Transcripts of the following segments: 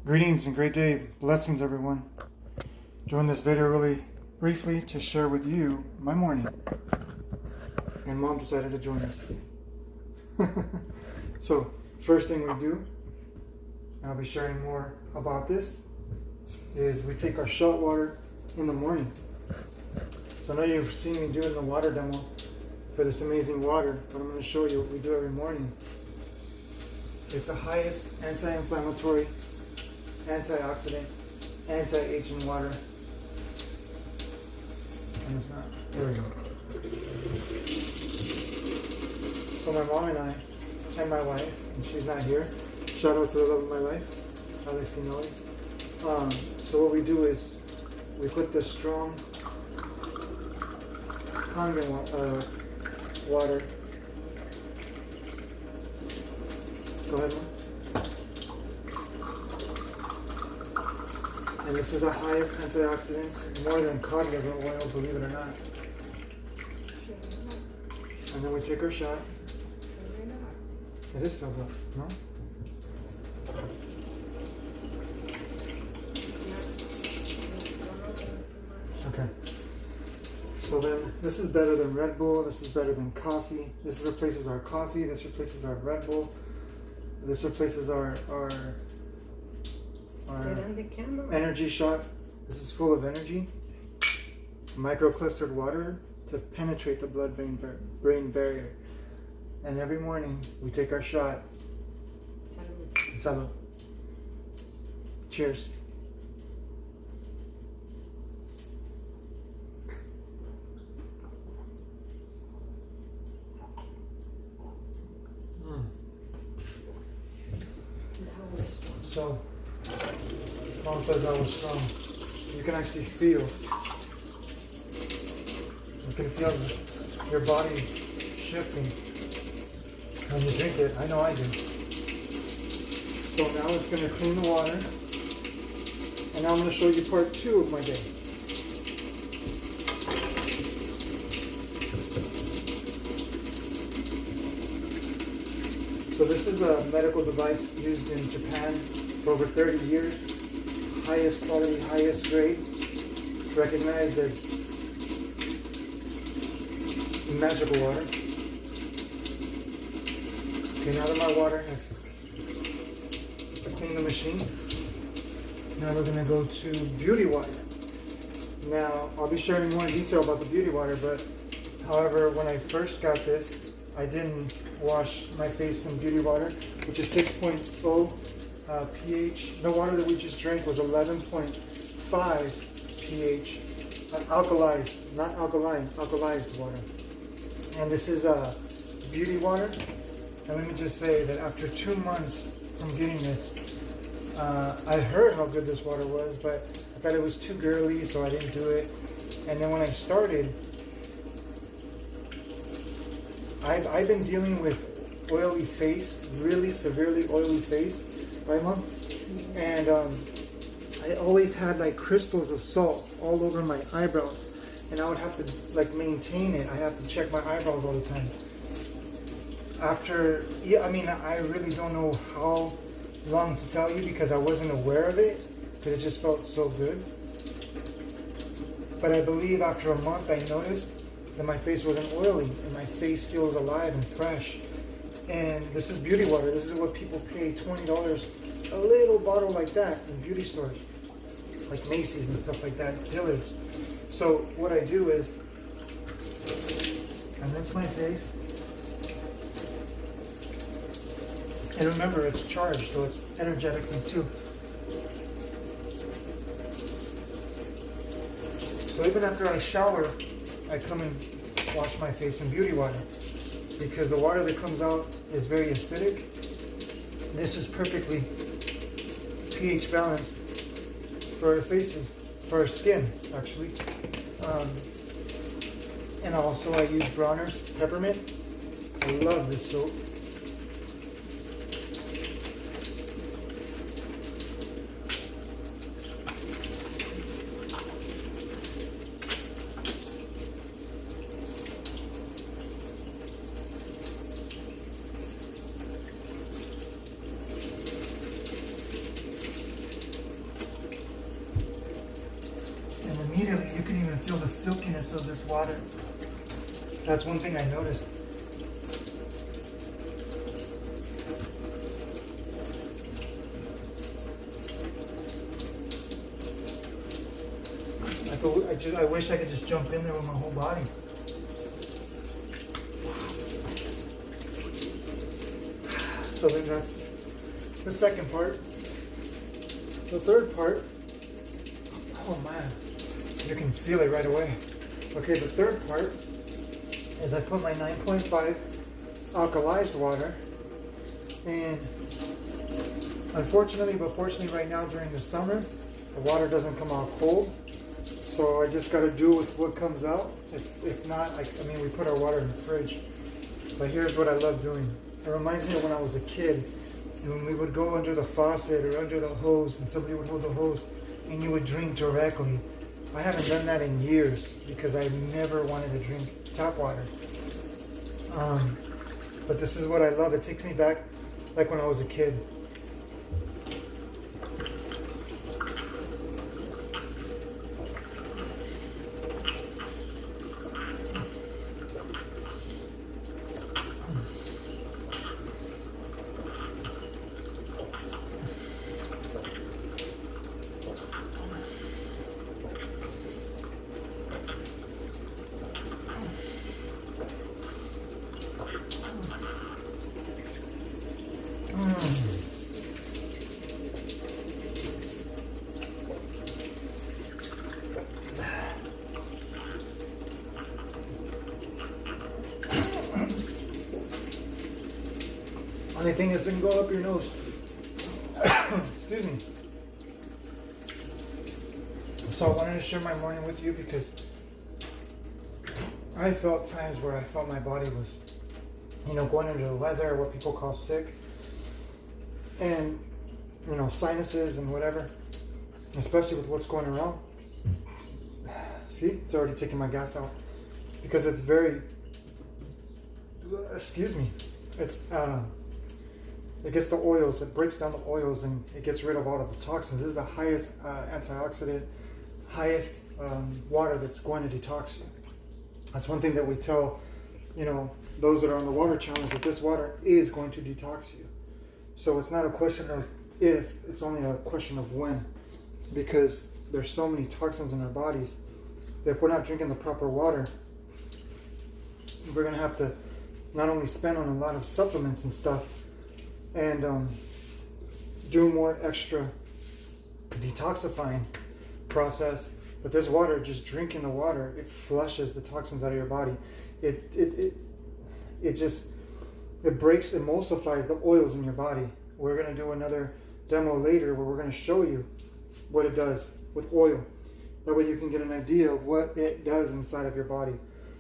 Greetings and great day. Blessings, everyone. Doing this video really briefly to share with you my morning. And Mom decided to join us today. So, first thing we do, and I'll be sharing more about this, is we take our shot water in the morning. So I know you've seen me doing the water demo for this amazing water, but I'm going to show you what we do every morning. It's the highest anti-inflammatory, antioxidant, anti-aging water. And it's not. There we go. So my mom and I, and my wife, and she's not here. Shout out to the love of my life, Alexinelli. So what we do is we put the strong Kangen water. Go ahead, Mom. And this is the highest antioxidants, more than cod liver oil, believe it or not. And then we take our shot. It is filled up, no? Okay. So then, this is better than Red Bull, this is better than coffee. This replaces our coffee, this replaces our Red Bull. This replaces our energy shot. This is full of energy. Microclustered water to penetrate the blood-brain barrier. And every morning we take our shot. Salud. Cheers. So, Mom says that was strong. You can actually feel. You can feel your body shifting when you drink it. I know I do. So now it's going to clean the water. And now I'm going to show you part 2 of my day. So this is a medical device used in Japan for over 30 years. Highest quality, highest grade. Recognized as magical water. Okay, now that my water has cleaned the machine, now we're going to go to beauty water. Now, I'll be sharing more detail about the beauty water, but however, when I first got this, I didn't wash my face in beauty water, which is 6.0 pH. The water that we just drank was 11.5 pH. Alkalized, not alkaline, alkalized water. And this is beauty water. And let me just say that after 2 months from getting this, I heard how good this water was, but I thought it was too girly, so I didn't do it. And then when I started, I've been dealing with oily face, really severely oily face, right, Mom? And I always had like crystals of salt all over my eyebrows, and I would have to like maintain it. I have to check my eyebrows all the time. I really don't know how long to tell you because I wasn't aware of it, because it just felt so good. But I believe after a month I noticed that my face wasn't oily and my face feels alive and fresh. And this is beauty water. This is what people pay $20 a little bottle like that in beauty stores, like Macy's and stuff like that, Dillard's. So what I do is I rinse my face. And remember, it's charged, so it's energetically too. So even after I shower, I come and wash my face in beauty water because the water that comes out is very acidic. This is perfectly pH balanced for our faces, for our skin, actually. And also I use Bronner's peppermint. I love this soap. immediately you can even feel the silkiness of this water. That's one thing I noticed. I wish I could just jump in there with my whole body. So then that's the second part. The third part, oh man, you can feel it right away. Okay, the third part is I put my 9.5 alkalized water, and unfortunately, but fortunately right now during the summer, the water doesn't come out cold. So I just got to do with what comes out. If not, I mean, we put our water in the fridge. But here's what I love doing. It reminds me of when I was a kid, and when we would go under the faucet or under the hose, and somebody would hold the hose, and you would drink directly. I haven't done that in years because I never wanted to drink tap water. But this is what I love. It takes me back like when I was a kid. Only thing is, it can go up your nose. Excuse me. So I wanted to share my morning with you because I felt times where I felt my body was, going into the weather, what people call sick, and sinuses and whatever, especially with what's going around. See, it's already taking my gas out because it's very, excuse me, it gets the oils, it breaks down the oils, and it gets rid of all of the toxins. This is the highest antioxidant, highest water that's going to detox you. That's one thing that we tell, those that are on the water challenge, that this water is going to detox you. So it's not a question of if, it's only a question of when, because there's so many toxins in our bodies that if we're not drinking the proper water, we're going to have to not only spend on a lot of supplements and stuff, and do more extra detoxifying process, but this water, just drinking the water, it flushes the toxins out of your body. It breaks, emulsifies the oils in your body. We're going to do another demo later where we're going to show you what it does with oil. That way you can get an idea of what it does inside of your body.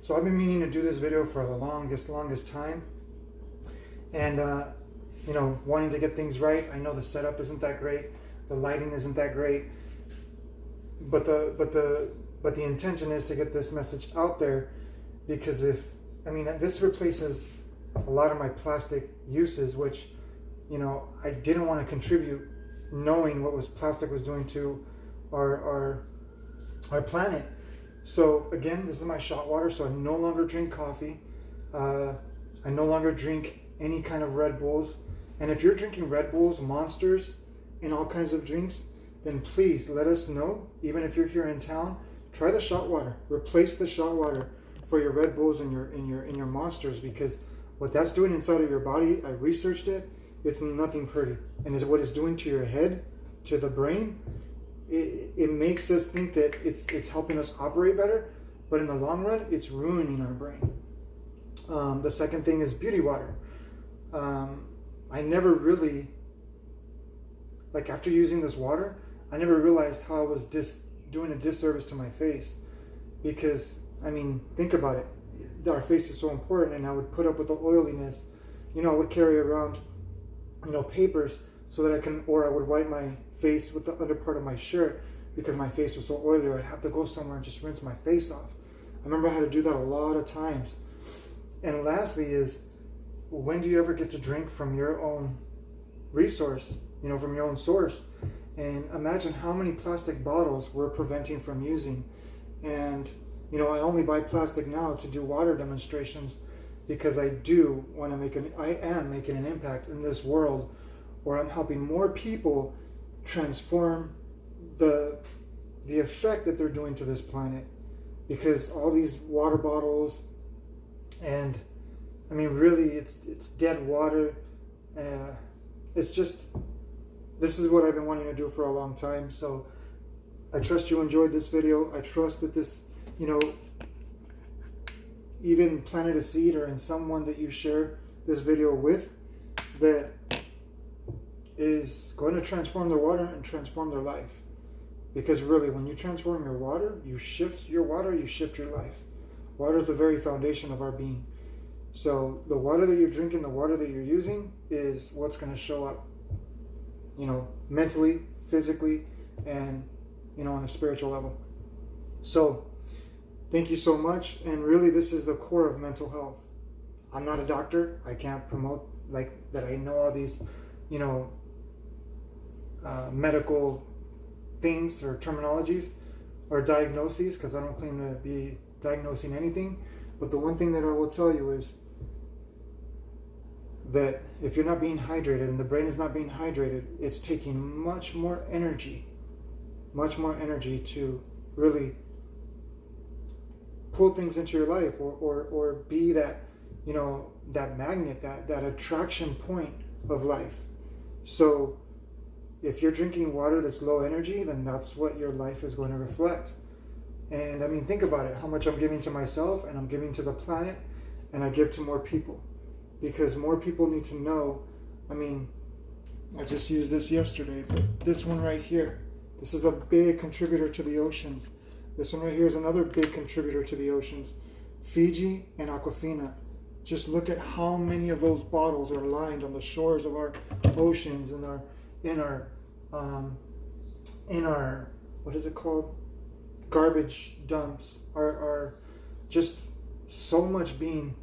So I've been meaning to do this video for the longest time, and wanting to get things right. I know the setup isn't that great, the lighting isn't that great, but the intention is to get this message out there, because this replaces a lot of my plastic uses, which I didn't want to contribute, knowing what plastic was doing to our planet. So again, this is my shot water, so I no longer drink coffee. I no longer drink any kind of Red Bulls. And if you're drinking Red Bulls, Monsters, and all kinds of drinks, then please let us know. Even if you're here in town, try the shot water. Replace the shot water for your Red Bulls and your Monsters, because what that's doing inside of your body, I researched it. It's nothing pretty, and is what it's doing to your head, to the brain. It makes us think that it's helping us operate better, but in the long run, it's ruining our brain. The second thing is beauty water. I never really, after using this water, I never realized how I was doing a disservice to my face. Because, think about it. Our face is so important, and I would put up with the oiliness. I would carry around, papers so that I would wipe my face with the under part of my shirt because my face was so oily, or I'd have to go somewhere and just rinse my face off. I remember I had to do that a lot of times. And lastly is, when do you ever get to drink from your own resource, from your own source? And imagine how many plastic bottles we're preventing from using And, you know, I only buy plastic now to do water demonstrations because I do want to I am making an impact in this world where I'm helping more people transform the effect that they're doing to this planet. Because all these water bottles, and I mean, really, it's dead water. It's just, this is what I've been wanting to do for a long time. So I trust you enjoyed this video. I trust that this, you know, even planted a seed, or in someone that you share this video with, that is going to transform their water and transform their life. Because really, when you transform your water, you shift your water, you shift your life. Water is the very foundation of our being. So the water that you're drinking, the water that you're using is what's going to show up, you know, mentally, physically, and, you know, on a spiritual level. So thank you so much. And really, this is the core of mental health. I'm not a doctor. I can't promote like that. I know all these, you know, medical things or terminologies or diagnoses, because I don't claim to be diagnosing anything. But the one thing that I will tell you is that if you're not being hydrated and the brain is not being hydrated, it's taking much more energy to really pull things into your life, or be that, you know, that magnet, that attraction point of life. So if you're drinking water that's low energy, then that's what your life is going to reflect. And I mean, think about it, how much I'm giving to myself and I'm giving to the planet, and I give to more people, because more people need to know. I mean, I just used this yesterday, but this one right here, this is a big contributor to the oceans. This one right here is another big contributor to the oceans. Fiji and Aquafina. Just look at how many of those bottles are lined on the shores of our oceans and in our what is it called? Garbage dumps are just so much being,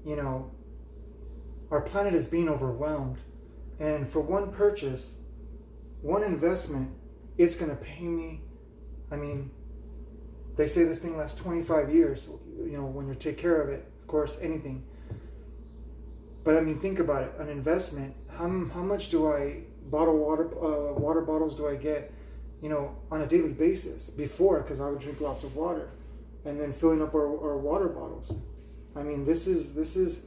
you know, our planet is being overwhelmed. And for one purchase, one investment, it's going to pay me, I mean, they say this thing lasts 25 years, you know, when you take care of it, of course, anything. But I mean, think about it, an investment, how much do I water bottles do I get, you know, on a daily basis? Before, because I would drink lots of water, and then filling up our water bottles. I mean, this is,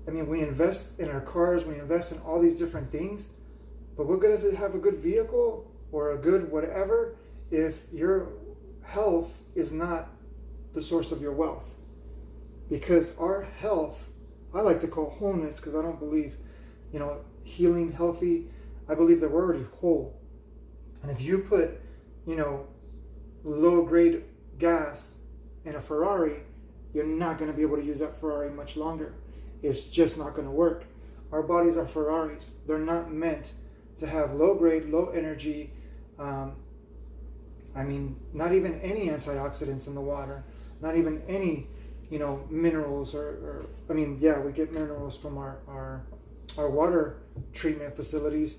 I mean, we invest in our cars, we invest in all these different things, but what good does it have a good vehicle or a good whatever if your health is not the source of your wealth? Because our health, I like to call wholeness, because I don't believe, you know, healing, healthy. I believe that we're already whole. And if you put, you know, low grade gas in a Ferrari, you're not going to be able to use that Ferrari much longer. It's just not going to work. Our bodies are Ferraris. They're not meant to have low grade, low energy, I mean, not even any antioxidants in the water, not even any, you know, minerals or I mean, yeah, we get minerals from our water treatment facilities.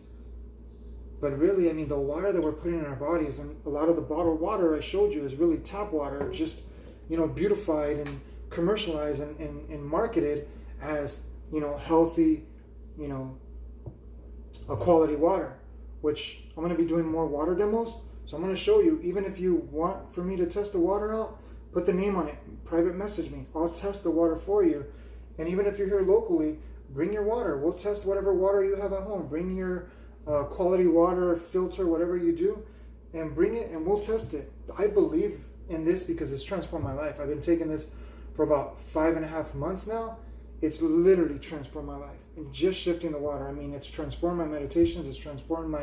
But really, I mean, the water that we're putting in our bodies, and a lot of the bottled water I showed you is really tap water, just, you know, beautified and commercialized and marketed as, you know, healthy, you know, a quality water, which I'm going to be doing more water demos. So I'm going to show you, even if you want for me to test the water out, put the name on it, private message me. I'll test the water for you. And even if you're here locally, bring your water. We'll test whatever water you have at home. Bring your quality water filter, whatever you do, and bring it and we'll test it. I believe in this because it's transformed my life. I've been taking this for about 5.5 months now. It's literally transformed my life. And just shifting the water, I mean, it's transformed my meditations. It's transformed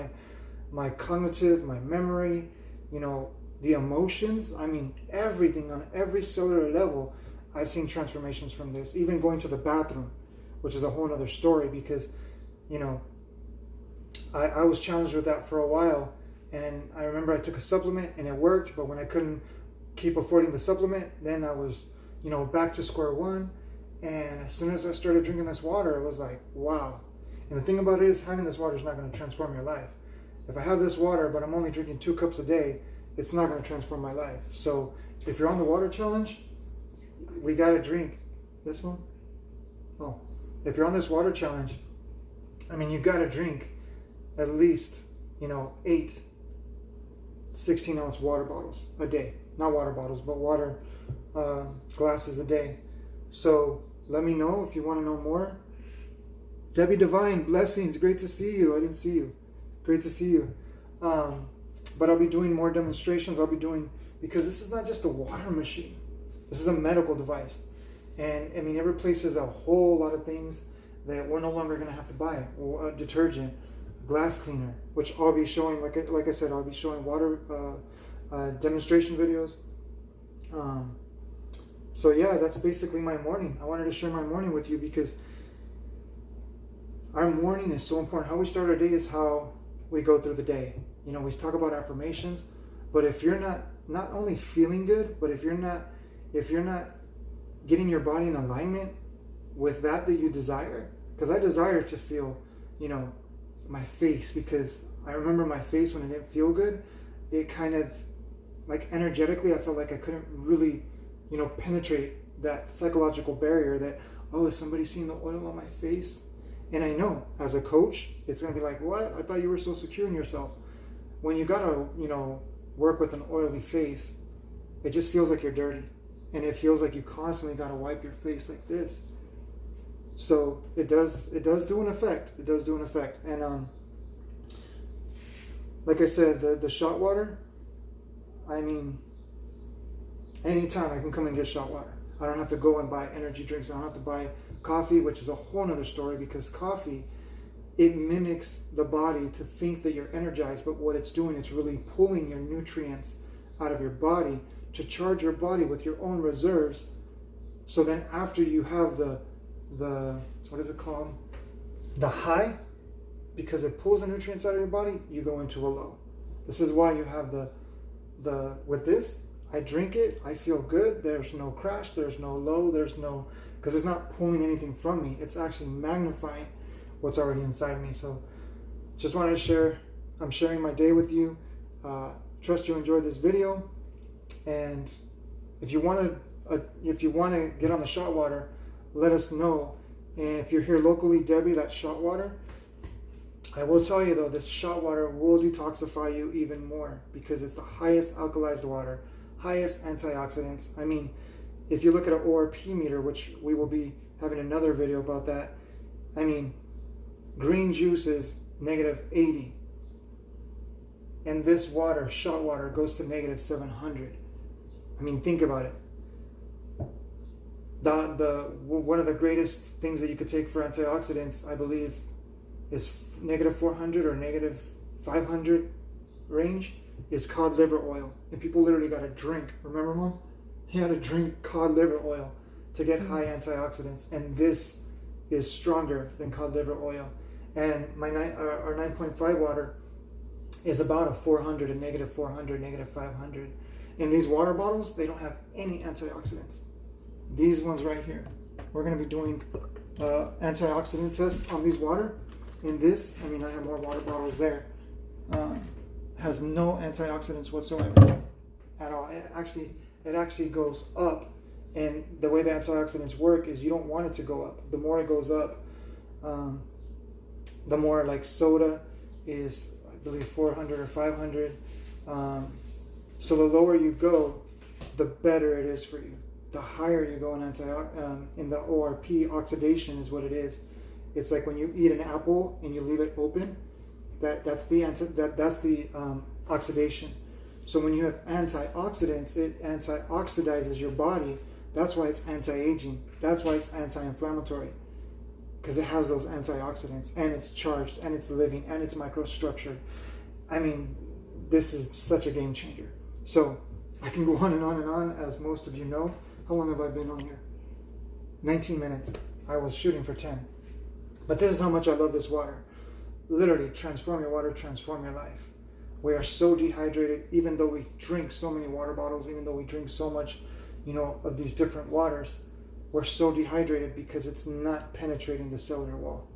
my cognitive, my memory, you know, the emotions. I mean, everything on every cellular level. I've seen transformations from this. Even going to the bathroom, which is a whole other story, because, you know, I was challenged with that for a while. And I remember I took a supplement and it worked, but when I couldn't keep affording the supplement, then I was, you know, back to square one. And as soon as I started drinking this water, it was like, wow. And the thing about it is, having this water is not going to transform your life. If I have this water, but I'm only drinking 2 cups a day, it's not going to transform my life. So if you're on the water challenge, we got to drink. This one? Oh, if you're on this water challenge, I mean, you got to drink at least, 8 16-ounce water bottles a day. Not water bottles, but water glasses a day. So let me know if you want to know more. Debbie Divine, blessings. Great to see you. I didn't see you. Great to see you. But I'll be doing more demonstrations. Because this is not just a water machine. This is a medical device. And I mean, it replaces a whole lot of things that we're no longer going to have to buy. Detergent, glass cleaner, which I'll be showing, like I said, I'll be showing water demonstration videos. So yeah, that's basically my morning. I wanted to share my morning with you because our morning is so important. How we start our day is how we go through the day. We talk about affirmations, but if you're not only feeling good, but if you're not getting your body in alignment with that you desire, because I desire to feel, my face, because I remember my face when it didn't feel good, it kind of, like energetically, I felt like I couldn't really, penetrate that psychological barrier that, oh, is somebody seeing the oil on my face? And I know, as a coach, it's going to be like, what? I thought you were so secure in yourself. When you got to, work with an oily face, it just feels like you're dirty. And it feels like you constantly got to wipe your face like this. So it does do an effect. It does do an effect. And like I said, the shot water, I mean, anytime I can come and get shot water. I don't have to go and buy energy drinks. I don't have to buy coffee, which is a whole nother story, because coffee, it mimics the body to think that you're energized, but what it's doing, it's really pulling your nutrients out of your body to charge your body with your own reserves. So then after you have the what is it called? The high, because it pulls the nutrients out of your body, you go into a low. This is why you have the with this, I drink it, I feel good, there's no crash, there's no low, because it's not pulling anything from me, it's actually magnifying what's already inside of me. So just wanted to share, I'm sharing my day with you. Trust you enjoyed this video, and if you want to get on the shot water, let us know. And if you're here locally, Debbie, that shot water, I will tell you though, this shot water will detoxify you even more, because it's the highest alkalized water, highest antioxidants. I mean, if you look at an ORP meter, which we will be having another video about that, I mean, green juice is -80. And this water, shot water, goes to -700. I mean, think about it. One of the greatest things that you could take for antioxidants, I believe, is -400 or -500 range, is cod liver oil. And people literally got to drink. Remember, Mom? You had to drink cod liver oil to get high antioxidants. And this is stronger than cod liver oil. And our 9.5 water is about a 400, a -400, -500. And these water bottles, they don't have any antioxidants. These ones right here, we're going to be doing antioxidant test on these water. In this, I mean, I have more water bottles there. Has no antioxidants whatsoever at all. It actually goes up. And the way the antioxidants work is you don't want it to go up. The more it goes up, the more, like soda is, I believe, 400 or 500. So the lower you go, the better it is for you. The higher you go in the ORP, oxidation is what it is. It's like when you eat an apple and you leave it open, that's the oxidation. So when you have antioxidants, it anti-oxidizes your body. That's why it's anti-aging. That's why it's anti-inflammatory, because it has those antioxidants, and it's charged, and it's living, and it's microstructured. I mean, this is such a game changer. So I can go on and on and on, as most of you know. How long have I been on here? 19 minutes. I was shooting for 10. But this is how much I love this water. Literally, transform your water, transform your life. We are so dehydrated, even though we drink so many water bottles, even though we drink so much, of these different waters, we're so dehydrated because it's not penetrating the cellular wall.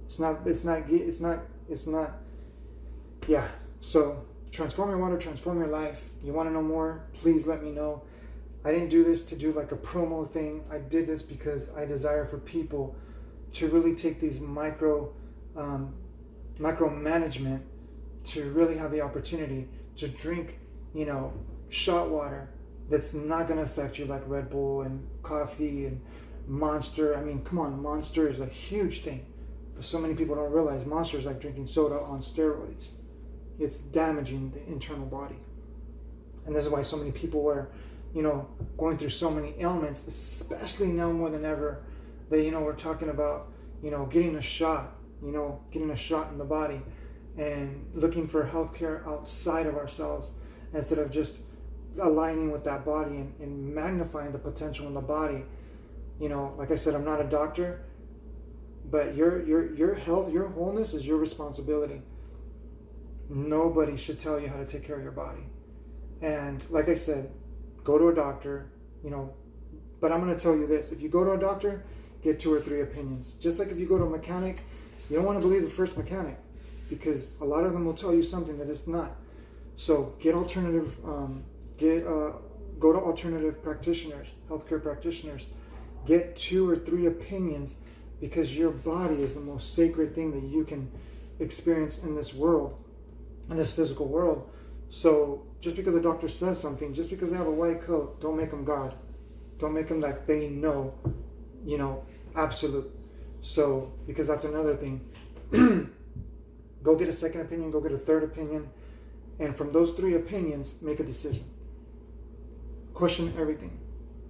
It's not, yeah. So transform your water, transform your life. You want to know more? Please let me know. I didn't do this to do like a promo thing. I did this because I desire for people to really take these micromanagement to really have the opportunity to drink, shot water that's not going to affect you like Red Bull and coffee and Monster. I mean, come on, Monster is a huge thing. But so many people don't realize Monster is like drinking soda on steroids. It's damaging the internal body. And this is why so many people are, going through so many ailments, especially now more than ever, that, we're talking about, getting a shot, getting a shot in the body and looking for healthcare outside of ourselves instead of just aligning with that body and magnifying the potential in the body. Like I said, I'm not a doctor, but your health, your wholeness is your responsibility. Nobody should tell you how to take care of your body. And like I said, go to a doctor, but I'm going to tell you this. If you go to a doctor, get 2 or 3 opinions. Just like if you go to a mechanic, you don't want to believe the first mechanic because a lot of them will tell you something that it's not. So get alternative, go to alternative practitioners, healthcare practitioners. Get 2 or 3 opinions because your body is the most sacred thing that you can experience in this world, in this physical world. So just because a doctor says something, just because they have a white coat, don't make them God. Don't make them like they know, absolute. So, because that's another thing. Go get a second opinion, go get a third opinion. And from those 3 opinions, make a decision. Question everything.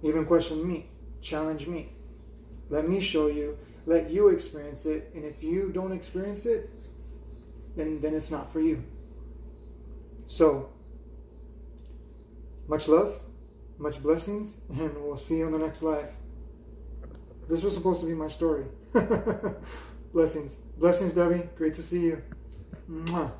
Even question me. Challenge me. Let me show you. Let you experience it. And if you don't experience it, then it's not for you. So, much love, much blessings, and we'll see you on the next live. This was supposed to be my story. Blessings. Blessings, Debbie. Great to see you. Mwah.